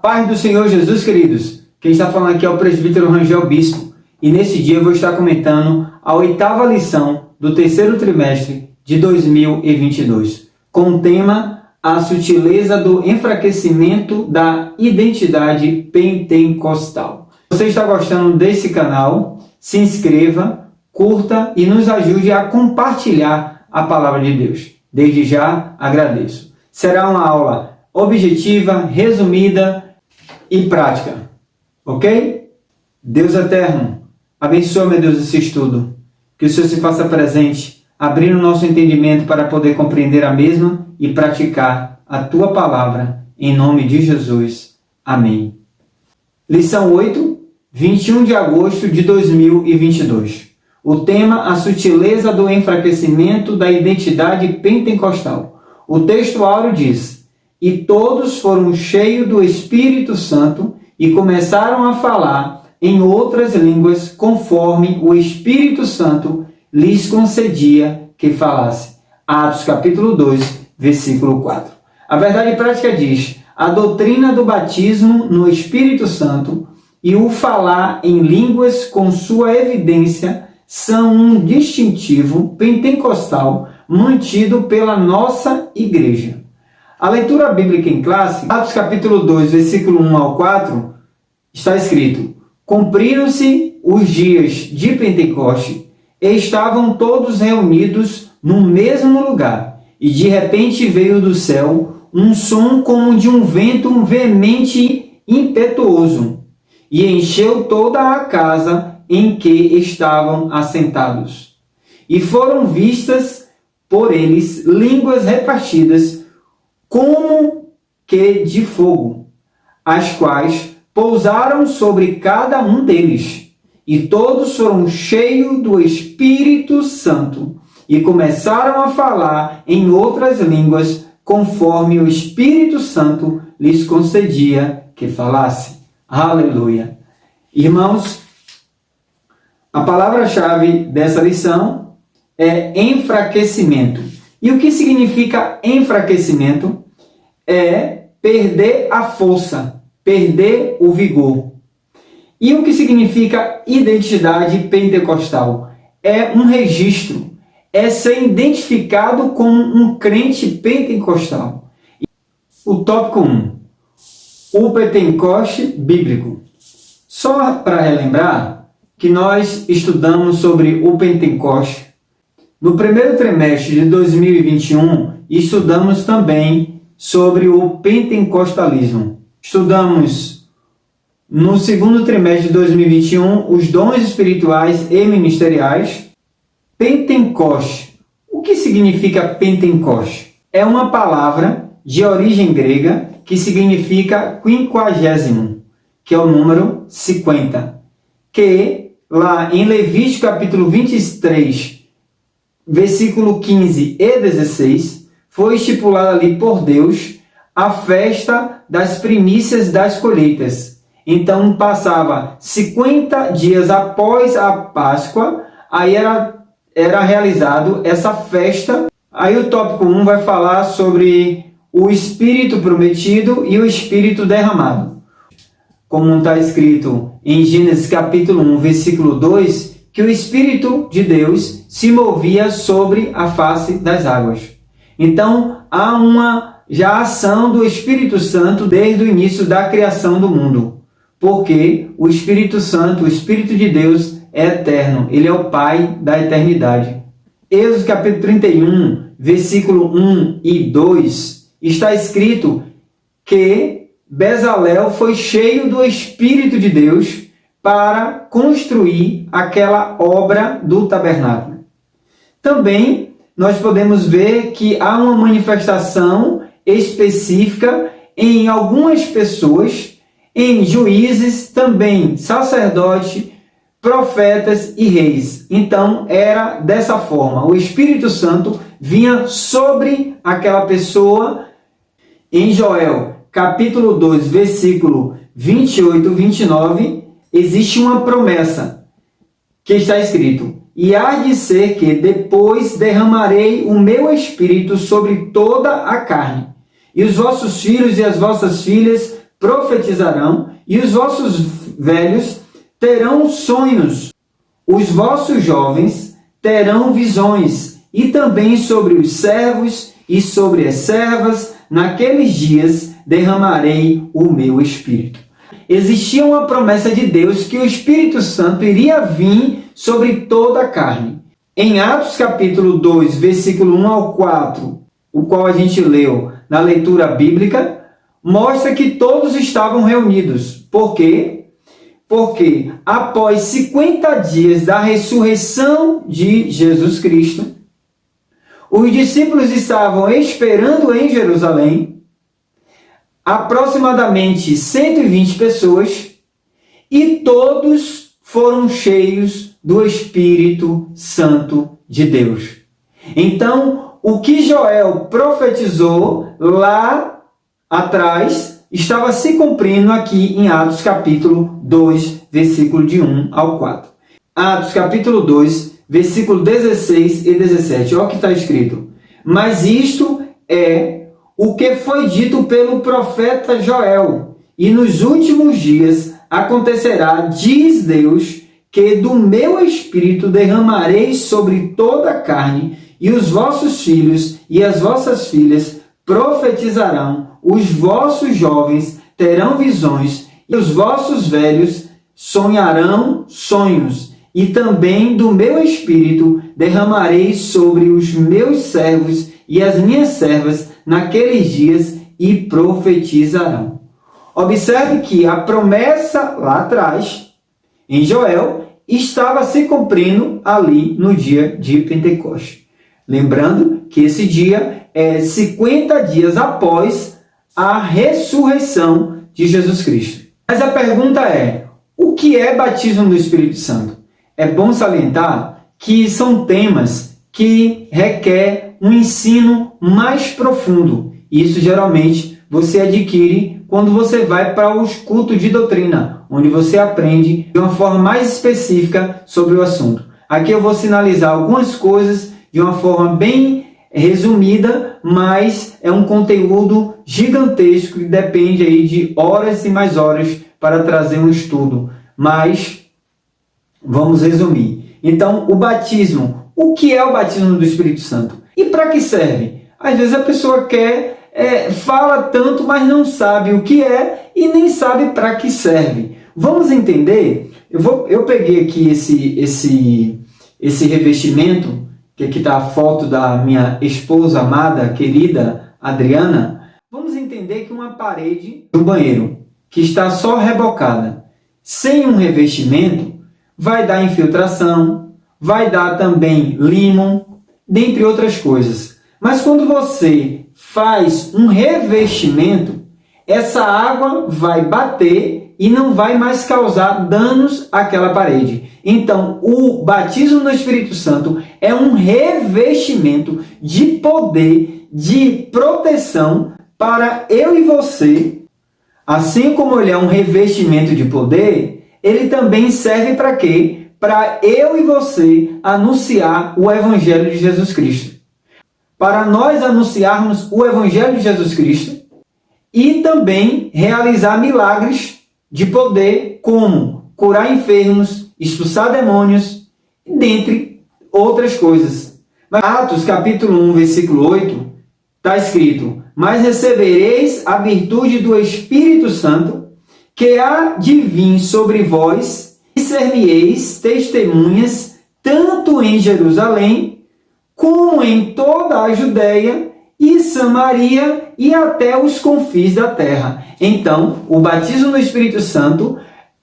paz do Senhor Jesus, queridos. Quem está falando aqui é o presbítero Rangel Bispo. E nesse dia eu vou estar comentando a 8ª lição do terceiro trimestre de 2022, com o tema A Sutileza do Enfraquecimento da Identidade Pentecostal. Se você está gostando desse canal, se inscreva, curta e nos ajude a compartilhar a palavra de Deus. Desde já agradeço. Será uma aula objetiva, resumida e prática. Ok? Deus eterno, abençoa, meu Deus, esse estudo. Que o Senhor se faça presente, abrindo o nosso entendimento para poder compreender a mesma e praticar a Tua palavra. Em nome de Jesus. Amém. Lição 8, 21 de agosto de 2022. O tema, a sutileza do enfraquecimento da identidade pentecostal. O texto áureo diz: E todos foram cheios do Espírito Santo e começaram a falar em outras línguas, conforme o Espírito Santo lhes concedia que falasse. Atos capítulo 2, versículo 4. A verdade prática diz: a doutrina do batismo no Espírito Santo e o falar em línguas com sua evidência são um distintivo pentecostal mantido pela nossa igreja. A leitura bíblica em classe, Atos capítulo 2, versículo 1 ao 4, está escrito: Cumpriram-se os dias de Pentecoste e estavam todos reunidos no mesmo lugar, e de repente veio do céu um som como de um vento veemente e impetuoso, e encheu toda a casa em que estavam assentados. E foram vistas por eles línguas repartidas como que de fogo, as quais pousaram sobre cada um deles. E todos foram cheios do Espírito Santo e começaram a falar em outras línguas, conforme o Espírito Santo lhes concedia que falasse. Aleluia! Irmãos, a palavra-chave dessa lição é enfraquecimento. E o que significa enfraquecimento? É perder a força, perder o vigor. E o que significa identidade pentecostal? É um registro, é ser identificado como um crente pentecostal. O tópico 1, o Pentecoste bíblico. Só para relembrar que nós estudamos sobre o Pentecoste no primeiro trimestre de 2021, estudamos também sobre o pentecostalismo. Estudamos no segundo trimestre de 2021 os dons espirituais e ministeriais. Pentecoste. O que significa Pentecoste? É uma palavra de origem grega que significa quinquagésimo, que é o número 50, que lá em Levítico capítulo 23, versículo 15 e 16, foi estipulada ali por Deus a festa das primícias das colheitas. Então passava 50 dias após a Páscoa, aí era realizado essa festa. Aí o tópico 1 vai falar sobre o Espírito prometido e o Espírito derramado. Como está escrito em Gênesis capítulo 1, versículo 2, que o Espírito de Deus se movia sobre a face das águas. Então, há uma já ação do Espírito Santo desde o início da criação do mundo. Porque o Espírito Santo, o Espírito de Deus, é eterno. Ele é o Pai da eternidade. Êxodo capítulo 31, versículo 1 e 2, está escrito que Bezalel foi cheio do Espírito de Deus para construir aquela obra do tabernáculo. Também nós podemos ver que há uma manifestação específica em algumas pessoas, em juízes, também sacerdotes, profetas e reis. Então era dessa forma, o Espírito Santo vinha sobre aquela pessoa. Em Joel capítulo 2, versículo 28 e 29, existe uma promessa que está escrito: E há de ser que depois derramarei o meu Espírito sobre toda a carne, e os vossos filhos e as vossas filhas profetizarão, e os vossos velhos terão sonhos. Os vossos jovens terão visões, e também sobre os servos e sobre as servas, naqueles dias derramarei o meu Espírito. Existia uma promessa de Deus que o Espírito Santo iria vir sobre toda a carne. Em Atos capítulo 2, versículo 1 ao 4, o qual a gente leu na leitura bíblica, mostra que todos estavam reunidos. Por quê? Porque após 50 dias da ressurreição de Jesus Cristo, os discípulos estavam esperando em Jerusalém, aproximadamente 120 pessoas, e todos foram cheios do Espírito Santo de Deus. Então, o que Joel profetizou lá atrás estava se cumprindo aqui em Atos capítulo 2, versículo de 1 ao 4. Atos capítulo 2, versículo 16 e 17. Olha o que está escrito. Mas isto é o que foi dito pelo profeta Joel. E nos últimos dias acontecerá, diz Deus, que do meu Espírito derramarei sobre toda a carne, e os vossos filhos e as vossas filhas profetizarão, os vossos jovens terão visões, e os vossos velhos sonharão sonhos. E também do meu Espírito derramarei sobre os meus servos e as minhas servas naqueles dias, e profetizarão. Observe que a promessa lá atrás, em Joel, estava se cumprindo ali no dia de Pentecostes. Lembrando que esse dia é 50 dias após a ressurreição de Jesus Cristo. Mas a pergunta é, o que é batismo no Espírito Santo? É bom salientar que são temas que requer um ensino mais profundo. Isso geralmente você adquire quando você vai para os cultos de doutrina, onde você aprende de uma forma mais específica sobre o assunto. Aqui eu vou sinalizar algumas coisas de uma forma bem resumida, mas é um conteúdo gigantesco que depende aí de horas e mais horas para trazer um estudo. Mas vamos resumir. Então, o batismo. O que é o batismo do Espírito Santo? E para que serve? Às vezes a pessoa fala tanto, mas não sabe o que é e nem sabe para que serve. Vamos entender? Eu peguei aqui esse revestimento, que aqui está a foto da minha esposa amada, querida Adriana. Vamos entender que uma parede do banheiro, que está só rebocada, sem um revestimento, vai dar infiltração, vai dar também limo, dentre outras coisas. Mas quando você faz um revestimento, essa água vai bater e não vai mais causar danos àquela parede. Então, o batismo no Espírito Santo é um revestimento de poder, de proteção para eu e você. Assim como ele é um revestimento de poder, ele também serve para quê? Para eu e você anunciar o Evangelho de Jesus Cristo. Para nós anunciarmos o Evangelho de Jesus Cristo e também realizar milagres de poder, como curar enfermos, expulsar demônios, dentre outras coisas. Atos capítulo 1, versículo 8, está escrito: mas recebereis a virtude do Espírito Santo, que há de vir sobre vós, e ser-me-eis testemunhas, tanto em Jerusalém, como em toda a Judéia e Samaria e até os confins da terra. Então, o batismo no Espírito Santo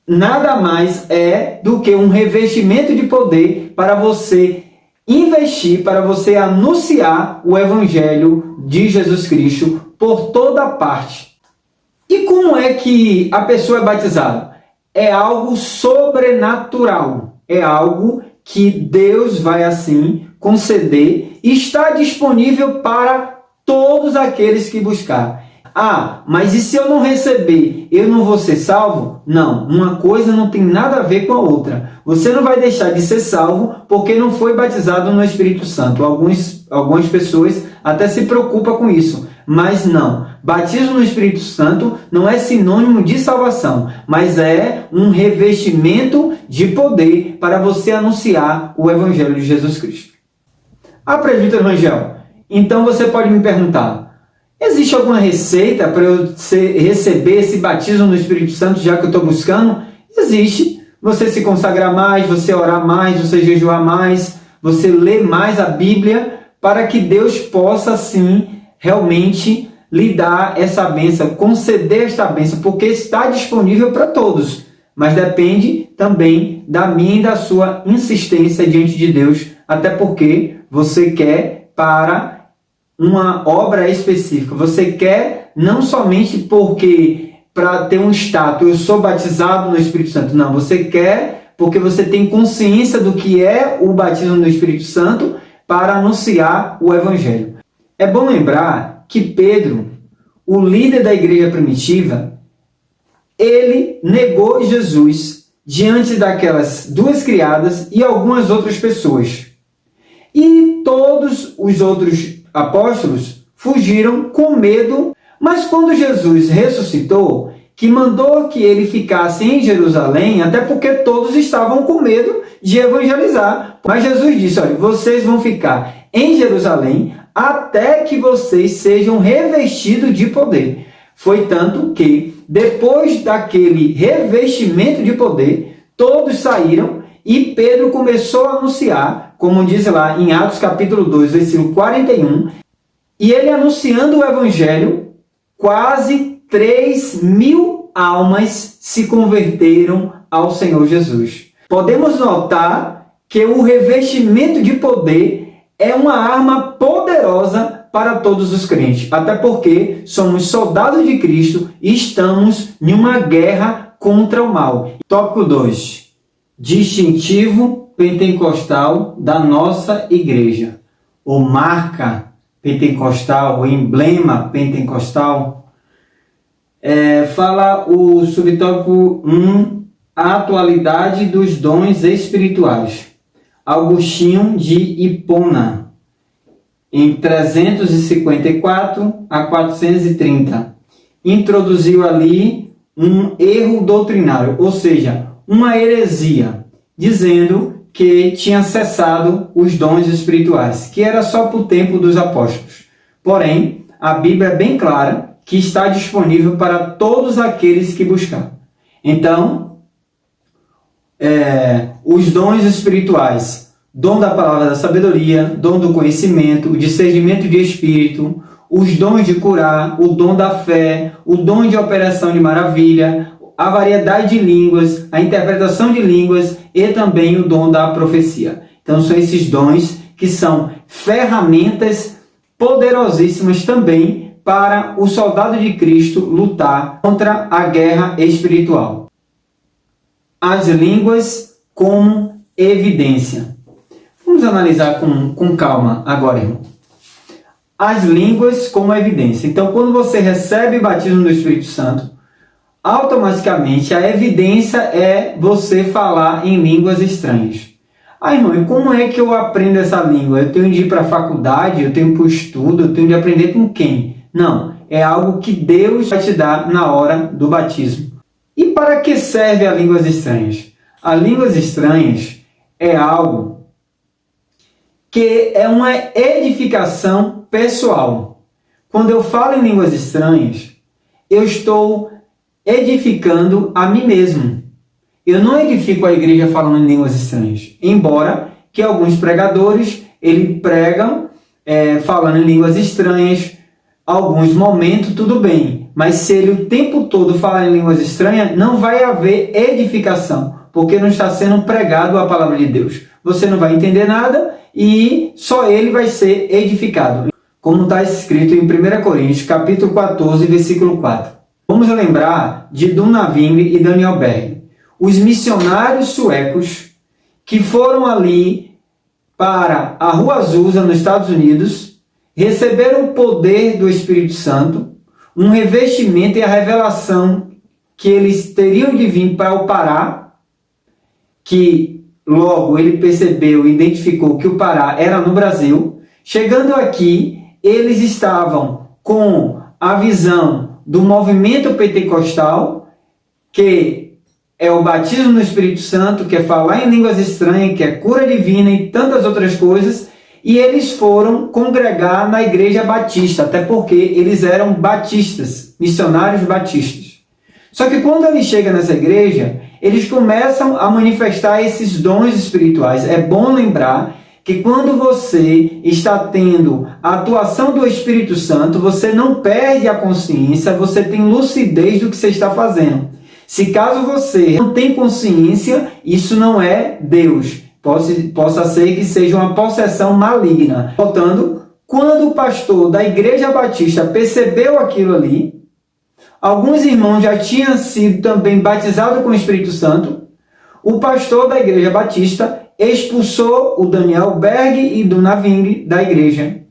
nada mais é do que um revestimento de poder para você investir, para você anunciar o Evangelho de Jesus Cristo por toda parte. E como é que a pessoa é batizada? É algo sobrenatural, é algo que Deus vai assim conceder e está disponível para todos aqueles que buscar. Ah, mas e se eu não receber, eu não vou ser salvo? Não, uma coisa não tem nada a ver com a outra. Você não vai deixar de ser salvo porque não foi batizado no Espírito Santo. Algumas pessoas até se preocupam com isso. Mas não, batismo no Espírito Santo não é sinônimo de salvação, mas é um revestimento de poder para você anunciar o Evangelho de Jesus Cristo. Presbítero Rangel, então você pode me perguntar, existe alguma receita para eu receber esse batismo no Espírito Santo, já que eu estou buscando? Existe. Você se consagrar mais, você orar mais, você jejuar mais, você ler mais a Bíblia, para que Deus possa, sim, realmente lhe dar essa bênção, conceder esta bênção, porque está disponível para todos. Mas depende também da minha e da sua insistência diante de Deus, até porque você quer para uma obra específica. Você quer não somente porque para ter um status, eu sou batizado no Espírito Santo. Não, você quer porque você tem consciência do que é o batismo no Espírito Santo para anunciar o Evangelho. É bom lembrar que Pedro, o líder da igreja primitiva, ele negou Jesus diante daquelas duas criadas e algumas outras pessoas. E todos os outros apóstolos fugiram com medo, mas quando Jesus ressuscitou, que mandou que ele ficasse em Jerusalém, até porque todos estavam com medo de evangelizar. Mas Jesus disse, olha, vocês vão ficar em Jerusalém até que vocês sejam revestidos de poder. Foi tanto que, depois daquele revestimento de poder, todos saíram e Pedro começou a anunciar, como diz lá em Atos capítulo 2, versículo 41, e ele anunciando o Evangelho, quase 3.000 almas se converteram ao Senhor Jesus. Podemos notar que o revestimento de poder é uma arma poderosa para todos os crentes, até porque somos soldados de Cristo e estamos em uma guerra contra o mal. Tópico 2. Distintivo pentecostal da nossa igreja. Ou marca pentecostal, o emblema pentecostal. Fala o subtópico 1, a atualidade dos dons espirituais. Agostinho de Hipona, em 354 a 430, introduziu ali um erro doutrinário, ou seja, uma heresia, dizendo que tinha cessado os dons espirituais, que era só para o tempo dos apóstolos. Porém, a Bíblia é bem clara que está disponível para todos aqueles que buscar. Então, os dons espirituais, dom da palavra da sabedoria, dom do conhecimento, o discernimento de espírito, os dons de curar, o dom da fé, o dom de operação de maravilha, a variedade de línguas, a interpretação de línguas e também o dom da profecia. Então são esses dons que são ferramentas poderosíssimas também para o soldado de Cristo lutar contra a guerra espiritual. As línguas como evidência. Vamos analisar com calma agora, irmão. As línguas como evidência. Então, quando você recebe o batismo do Espírito Santo, automaticamente a evidência é você falar em línguas estranhas. Irmão, e como é que eu aprendo essa língua? Eu tenho de ir para a faculdade, eu tenho para o estudo, eu tenho de aprender com quem? Não, é algo que Deus vai te dar na hora do batismo. E para que serve a línguas estranhas? A línguas estranhas é algo que é uma edificação pessoal. Quando eu falo em línguas estranhas, eu estou edificando a mim mesmo. Eu não edifico a igreja falando em línguas estranhas, embora que alguns pregadores ele pregam falando em línguas estranhas, alguns momentos tudo bem, mas se ele o tempo todo falar em línguas estranhas, não vai haver edificação, porque não está sendo pregado a palavra de Deus. Você não vai entender nada e só ele vai ser edificado. Como está escrito em 1 Coríntios, capítulo 14, versículo 4. Vamos lembrar de Dunaving e Daniel Berg, os missionários suecos que foram ali para a Rua Azusa, nos Estados Unidos, receberam o poder do Espírito Santo, um revestimento e a revelação que eles teriam de vir para o Pará, que logo ele percebeu e identificou que o Pará era no Brasil. Chegando aqui, eles estavam com a visão do movimento pentecostal, que é o batismo no Espírito Santo, que é falar em línguas estranhas, que é cura divina e tantas outras coisas, e eles foram congregar na igreja batista, até porque eles eram batistas, missionários batistas. Só que quando ele chega nessa igreja, eles começam a manifestar esses dons espirituais. É bom lembrar que quando você está tendo a atuação do Espírito Santo, você não perde a consciência, você tem lucidez do que você está fazendo. Se caso você não tem consciência, isso não é Deus. Possa ser que seja uma possessão maligna. Portanto, quando o pastor da Igreja Batista percebeu aquilo ali, alguns irmãos já tinham sido também batizados com o Espírito Santo, o pastor da Igreja Batista expulsou o Daniel Berg e do Naving da igreja.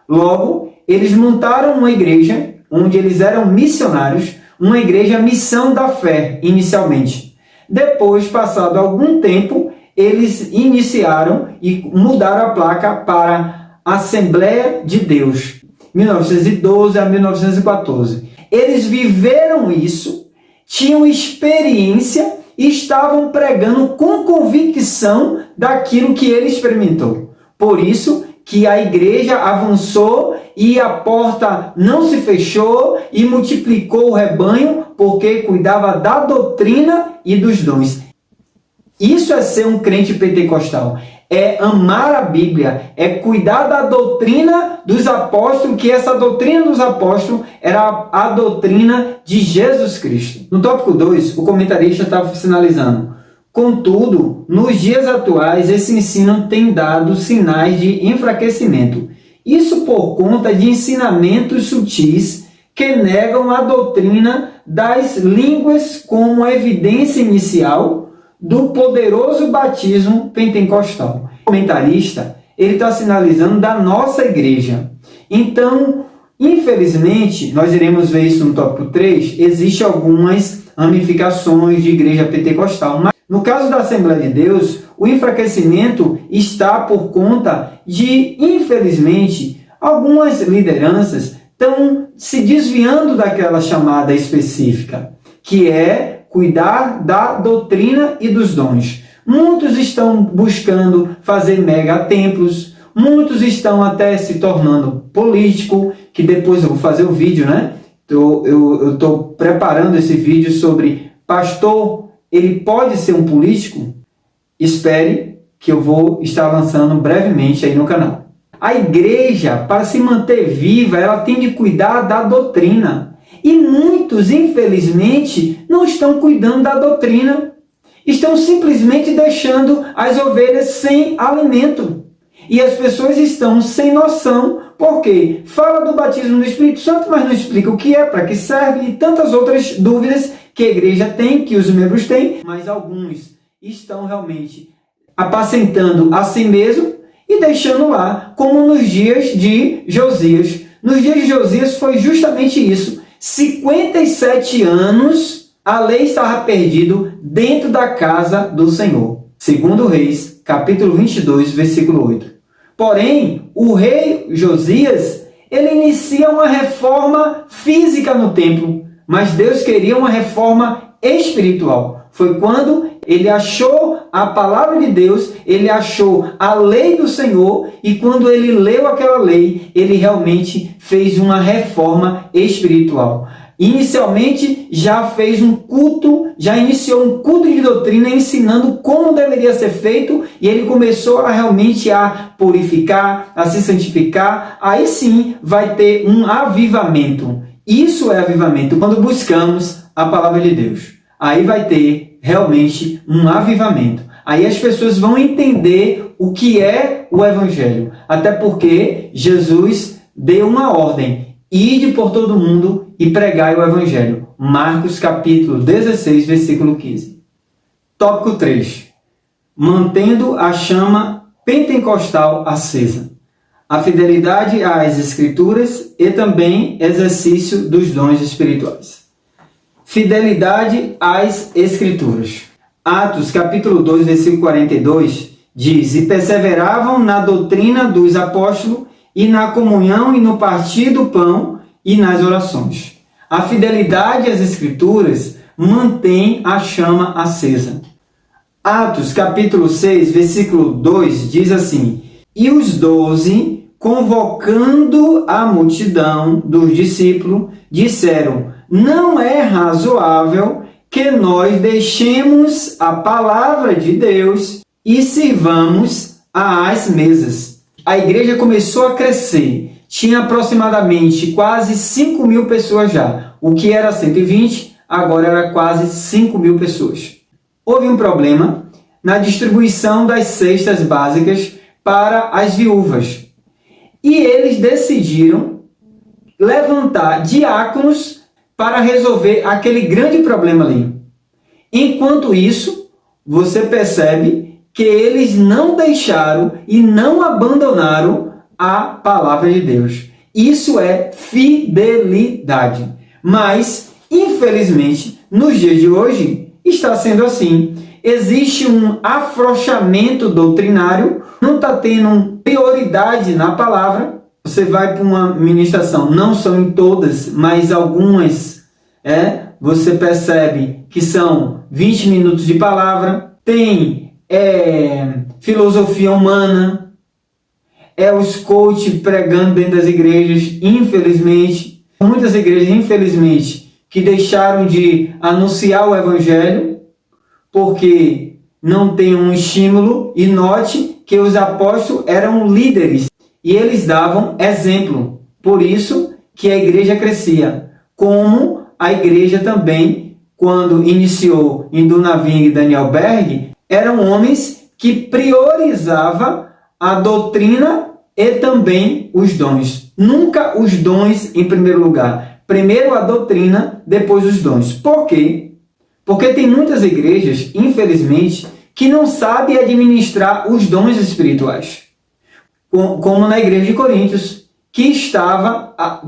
Logo, eles montaram uma igreja onde eles eram missionários, uma igreja Missão da Fé, inicialmente. Depois, passado algum tempo, eles iniciaram e mudaram a placa para Assembleia de Deus, 1912 a 1914. Eles viveram isso, tinham experiência e estavam pregando com convicção daquilo que ele experimentou. Por isso que a igreja avançou e a porta não se fechou e multiplicou o rebanho, porque cuidava da doutrina e dos dons. Isso é ser um crente pentecostal. É amar a Bíblia, é cuidar da doutrina dos apóstolos, que essa doutrina dos apóstolos era a doutrina de Jesus Cristo. No tópico 2, o comentarista está finalizando. Contudo, nos dias atuais, esse ensino tem dado sinais de enfraquecimento. Isso por conta de ensinamentos sutis que negam a doutrina das línguas como evidência inicial do poderoso batismo pentecostal. O comentarista, ele está sinalizando da nossa igreja. Então, infelizmente, nós iremos ver isso no tópico 3, existem algumas ramificações de igreja pentecostal. Mas, no caso da Assembleia de Deus, o enfraquecimento está por conta de, infelizmente, algumas lideranças estão se desviando daquela chamada específica, que é cuidar da doutrina e dos dons. Muitos estão buscando fazer mega templos, muitos estão até se tornando político, que depois eu vou fazer o vídeo, né? Eu estou preparando esse vídeo sobre pastor, ele pode ser um político? Espere que eu vou estar lançando brevemente aí no canal. A igreja, para se manter viva, ela tem de cuidar da doutrina. E muitos, infelizmente, não estão cuidando da doutrina. Estão simplesmente deixando as ovelhas sem alimento. E as pessoas estão sem noção, porque fala do batismo no Espírito Santo, mas não explica o que é, para que serve, e tantas outras dúvidas que a igreja tem, que os membros têm. Mas alguns estão realmente apacentando a si mesmo e deixando lá, como nos dias de Josias. Nos dias de Josias foi justamente isso. 57 anos a lei estava perdida dentro da casa do Senhor. Segundo Reis, capítulo 22, versículo 8. Porém, o rei Josias, ele inicia uma reforma física no templo, mas Deus queria uma reforma espiritual. Foi quando ele achou a palavra de Deus, ele achou a lei do Senhor, e quando ele leu aquela lei, ele realmente fez uma reforma espiritual. Inicialmente, já fez um culto, já iniciou um culto de doutrina, ensinando como deveria ser feito, e ele começou a realmente a purificar, a se santificar. Aí sim vai ter um avivamento. Isso é avivamento, quando buscamos a palavra de Deus. Aí vai ter realmente um avivamento. Aí as pessoas vão entender o que é o Evangelho. Até porque Jesus deu uma ordem: ide por todo mundo e pregai o Evangelho. Marcos capítulo 16, versículo 15. Tópico 3. Mantendo a chama pentecostal acesa. A fidelidade às Escrituras e também exercício dos dons espirituais. Fidelidade às Escrituras. Atos, capítulo 2, versículo 42, diz: e perseveravam na doutrina dos apóstolos, e na comunhão, e no partir do pão, e nas orações. A fidelidade às Escrituras mantém a chama acesa. Atos capítulo 6, versículo 2 diz assim: E os 12, convocando a multidão dos discípulos, disseram: Não é razoável que nós deixemos a palavra de Deus e sirvamos às mesas. A igreja começou a crescer. Tinha aproximadamente quase 5.000 pessoas já. O que era 120, agora era quase 5.000 pessoas. Houve um problema na distribuição das cestas básicas para as viúvas. E eles decidiram levantar diáconos para resolver aquele grande problema ali. Enquanto isso, você percebe que eles não deixaram e não abandonaram a palavra de Deus. Isso é fidelidade. Mas, infelizmente, nos dias de hoje, está sendo assim. Existe um afrouxamento doutrinário, não está tendo prioridade na palavra. Você vai para uma ministração, não são em todas, mas algumas, você percebe que são 20 minutos de palavra, tem filosofia humana, os coaches pregando dentro das igrejas, infelizmente. Muitas igrejas, infelizmente, que deixaram de anunciar o evangelho, porque não tem um estímulo. E note que os apóstolos eram líderes e eles davam exemplo. Por isso que a igreja crescia. Como a igreja também, quando iniciou em Dunaving e Daniel Berg, eram homens que priorizavam a doutrina e também os dons. Nunca os dons em primeiro lugar. Primeiro a doutrina, depois os dons. Por quê? Porque tem muitas igrejas, infelizmente, que não sabem administrar os dons espirituais. Como na igreja de Coríntios, que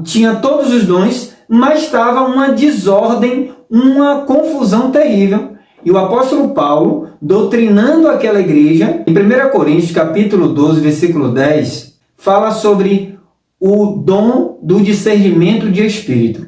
tinha todos os dons, mas estava uma desordem, uma confusão terrível. E o apóstolo Paulo, doutrinando aquela igreja, em 1 Coríntios capítulo 12, versículo 10, fala sobre o dom do discernimento de espírito.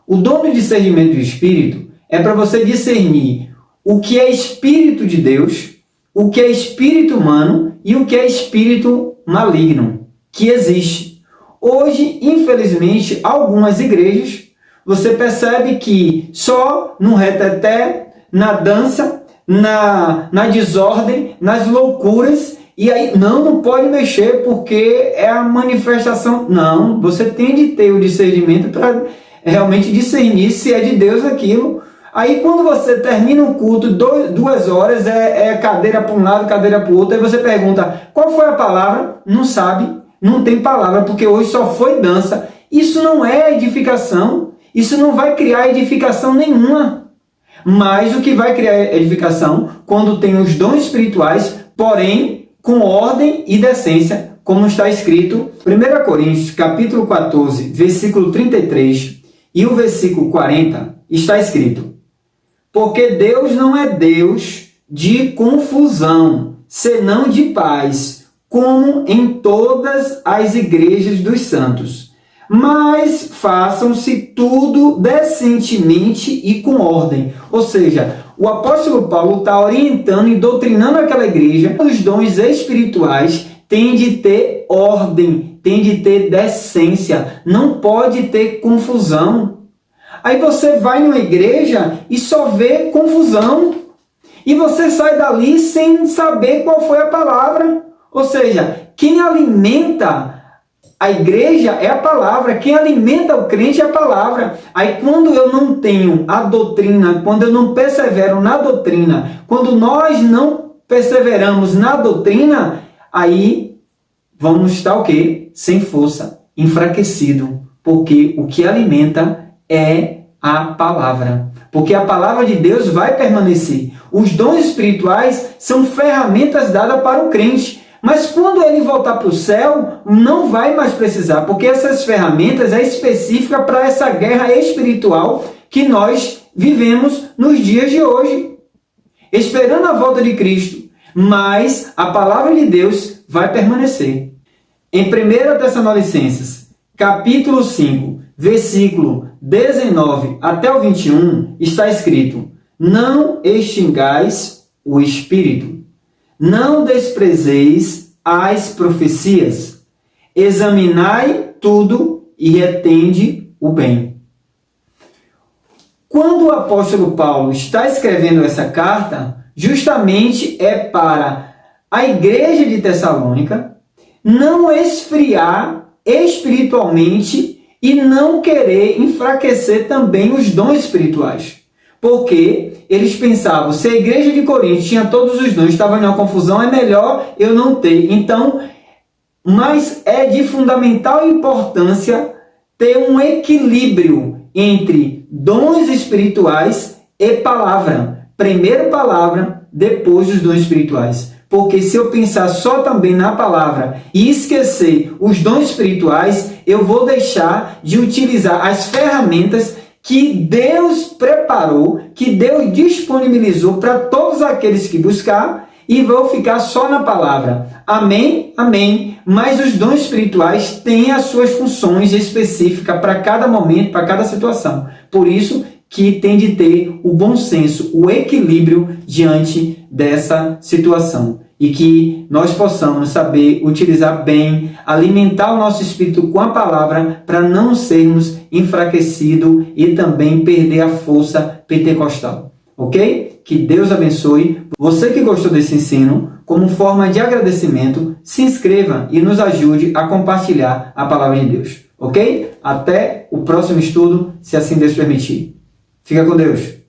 O dom do discernimento de espírito é para você discernir o que é espírito de Deus, o que é espírito humano e o que é espírito maligno, que existe. Hoje, infelizmente, algumas igrejas, você percebe que só no reteté, na dança, na desordem, nas loucuras, e aí não pode mexer porque é a manifestação. Não, você tem de ter o discernimento para realmente discernir se é de Deus aquilo. Aí quando você termina um culto, 2 horas, cadeira para um lado, cadeira para o outro, aí você pergunta, qual foi a palavra? Não sabe, não tem palavra, porque hoje só foi dança. Isso não é edificação, isso não vai criar edificação nenhuma. Mas o que vai criar edificação, quando tem os dons espirituais, porém com ordem e decência, como está escrito, 1 Coríntios capítulo 14, versículo 33 e o versículo 40, está escrito: Porque Deus não é Deus de confusão, senão de paz, como em todas as igrejas dos santos. Mas façam-se tudo decentemente e com ordem. Ou seja, o apóstolo Paulo está orientando e doutrinando aquela igreja. Os dons espirituais têm de ter ordem, têm de ter decência, não pode ter confusão. Aí você vai numa igreja e só vê confusão. E você sai dali sem saber qual foi a palavra. Ou seja, quem alimenta a igreja é a palavra, quem alimenta o crente é a palavra. Aí quando eu não tenho a doutrina, quando eu não persevero na doutrina, quando nós não perseveramos na doutrina, aí vamos estar o quê? Sem força, enfraquecido, porque o que alimenta é a palavra. Porque a palavra de Deus vai permanecer. Os dons espirituais são ferramentas dadas para o crente. Mas quando ele voltar para o céu, não vai mais precisar, porque essas ferramentas é específica para essa guerra espiritual que nós vivemos nos dias de hoje, esperando a volta de Cristo. Mas a palavra de Deus vai permanecer. Em 1 Tessalonicenses, capítulo 5, versículo 19 até o 21, está escrito: não extingais o Espírito, não desprezeis as profecias, examinai tudo e retende o bem. Quando o apóstolo Paulo está escrevendo essa carta, justamente é para a igreja de Tessalônica não esfriar espiritualmente e não querer enfraquecer também os dons espirituais. Porque eles pensavam, se a igreja de Corinto tinha todos os dons, estava em uma confusão, é melhor eu não ter. Então, mas é de fundamental importância ter um equilíbrio entre dons espirituais e palavra. Primeiro palavra, depois os dons espirituais. Porque se eu pensar só também na palavra e esquecer os dons espirituais, eu vou deixar de utilizar as ferramentas que Deus preparou, que Deus disponibilizou para todos aqueles que buscar, e vou ficar só na palavra. Amém? Amém. Mas os dons espirituais têm as suas funções específicas para cada momento, para cada situação. Por isso que tem de ter o bom senso, o equilíbrio diante dessa situação. E que nós possamos saber utilizar bem, alimentar o nosso espírito com a palavra para não sermos enfraquecidos e também perder a força pentecostal. Ok? Que Deus abençoe. Você que gostou desse ensino, como forma de agradecimento, se inscreva e nos ajude a compartilhar a palavra de Deus. Ok? Até o próximo estudo, se assim Deus permitir. Fica com Deus.